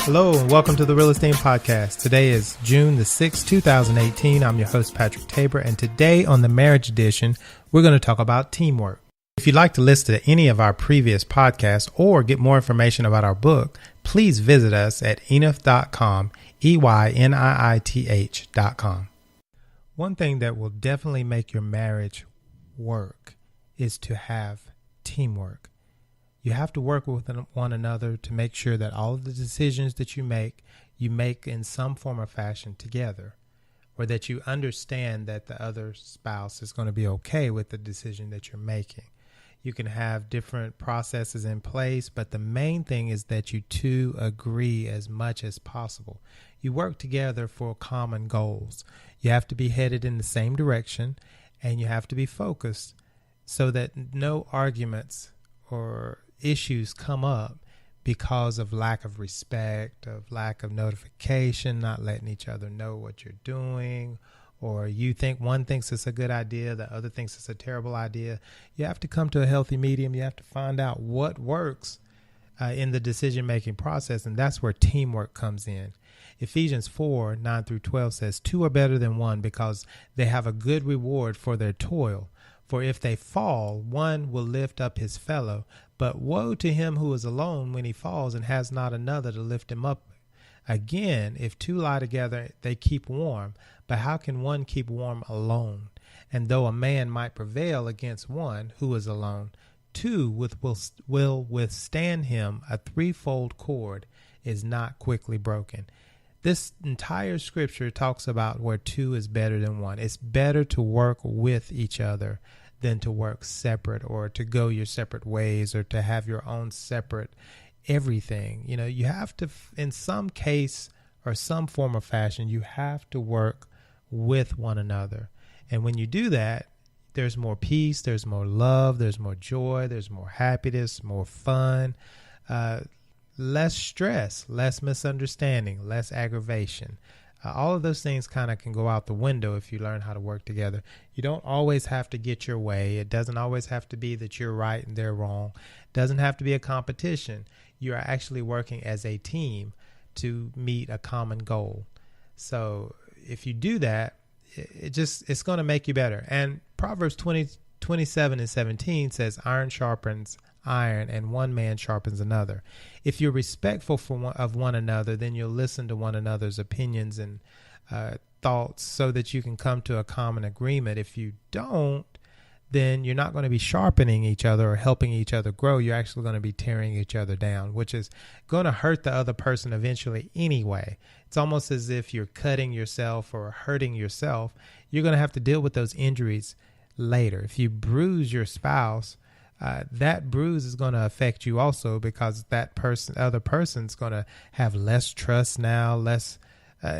Hello and welcome to the Real-Esteem podcast. Today is June the 6th, 2018. I'm your host, Patrick Tabor, and today on the Marriage Edition, we're going to talk about teamwork. If you'd like to listen to any of our previous podcasts or get more information about our book, please visit us at enith.com, EYNIITH.com. One thing that will definitely make your marriage work is to have teamwork. You have to work with one another to make sure that all of the decisions that you make in some form or fashion together, or that you understand that the other spouse is going to be okay with the decision that you're making. You can have different processes in place, but the main thing is that you two agree as much as possible. You work together for common goals. You have to be headed in the same direction, and you have to be focused so that no arguments or issues come up because of lack of respect, of lack of notification, not letting each other know what you're doing, or you think one thinks it's a good idea, the other thinks it's a terrible idea. You have to come to a healthy medium. You have to find out what works in the decision-making process, and that's where teamwork comes in. Ephesians 4:9-12 says, 2 are better than one because they have a good reward for their toil. For if they fall, one will lift up his fellow. But woe to him who is alone when he falls and has not another to lift him up. Again, if two lie together, they keep warm. But how can one keep warm alone? And though a man might prevail against one who is alone, two will withstand him. A threefold cord is not quickly broken. This entire scripture talks about where two is better than one. It's better to work with each other than to work separate, or to go your separate ways, or to have your own separate everything. You know, you have to, in some case or some form of fashion, you have to work with one another. And when you do that, there's more peace, there's more love, there's more joy, there's more happiness, more fun, less stress, less misunderstanding, less aggravation. All of those things kind of can go out the window if you learn how to work together. You don't always have to get your way. It doesn't always have to be that you're right and they're wrong. It doesn't have to be a competition. You are actually working as a team to meet a common goal. So if you do that, it's going to make you better. And Proverbs 20:27-17 says, iron sharpens iron, and one man sharpens another. If you're respectful of one another, then you'll listen to one another's opinions and thoughts so that you can come to a common agreement. If you don't, then you're not going to be sharpening each other or helping each other grow. You're actually going to be tearing each other down, which is going to hurt the other person eventually anyway. It's almost as if you're cutting yourself or hurting yourself. You're going to have to deal with those injuries later. If you bruise your spouse, that bruise is going to affect you also, because that other person's going to have less trust now,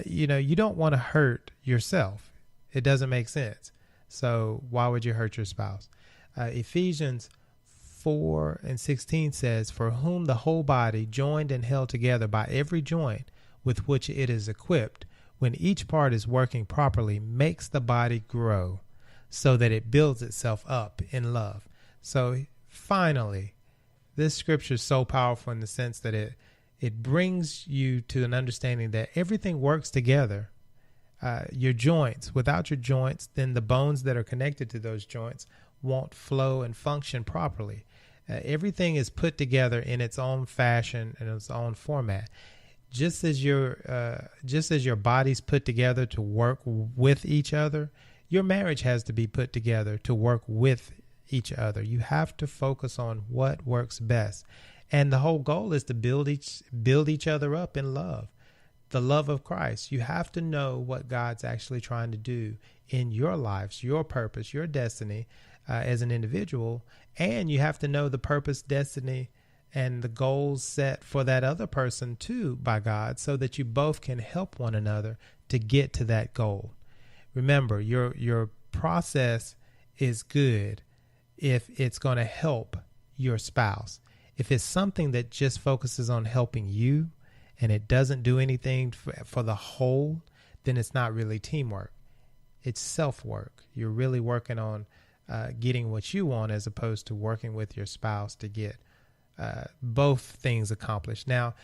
you don't want to hurt yourself. It doesn't make sense. So why would you hurt your spouse? Ephesians 4:16 says, for whom the whole body, joined and held together by every joint with which it is equipped, when each part is working properly, makes the body grow so that it builds itself up in love. So finally, this scripture is so powerful in the sense that it brings you to an understanding that everything works together. Your joints, without your joints, then the bones that are connected to those joints won't flow and function properly. Everything is put together in its own fashion and its own format. Just as your body's put together to work with each other, your marriage has to be put together to work with each other. You have to focus on what works best. And the whole goal is to build each other up in love, the love of Christ. You have to know what God's actually trying to do in your lives, your purpose, your destiny as an individual. And you have to know the purpose, destiny, and the goals set for that other person too by God, so that you both can help one another to get to that goal. Remember, your process is good if it's going to help your spouse. If it's something that just focuses on helping you and it doesn't do anything for the whole, then it's not really teamwork. It's self-work. You're really working on getting what you want, as opposed to working with your spouse to get both things accomplished. Now,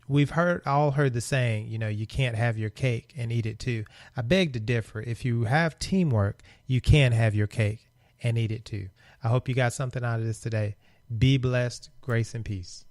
We've all heard the saying, you can't have your cake and eat it too. I beg to differ. If you have teamwork, you can have your cake and eat it too. I hope you got something out of this today. Be blessed, grace and peace.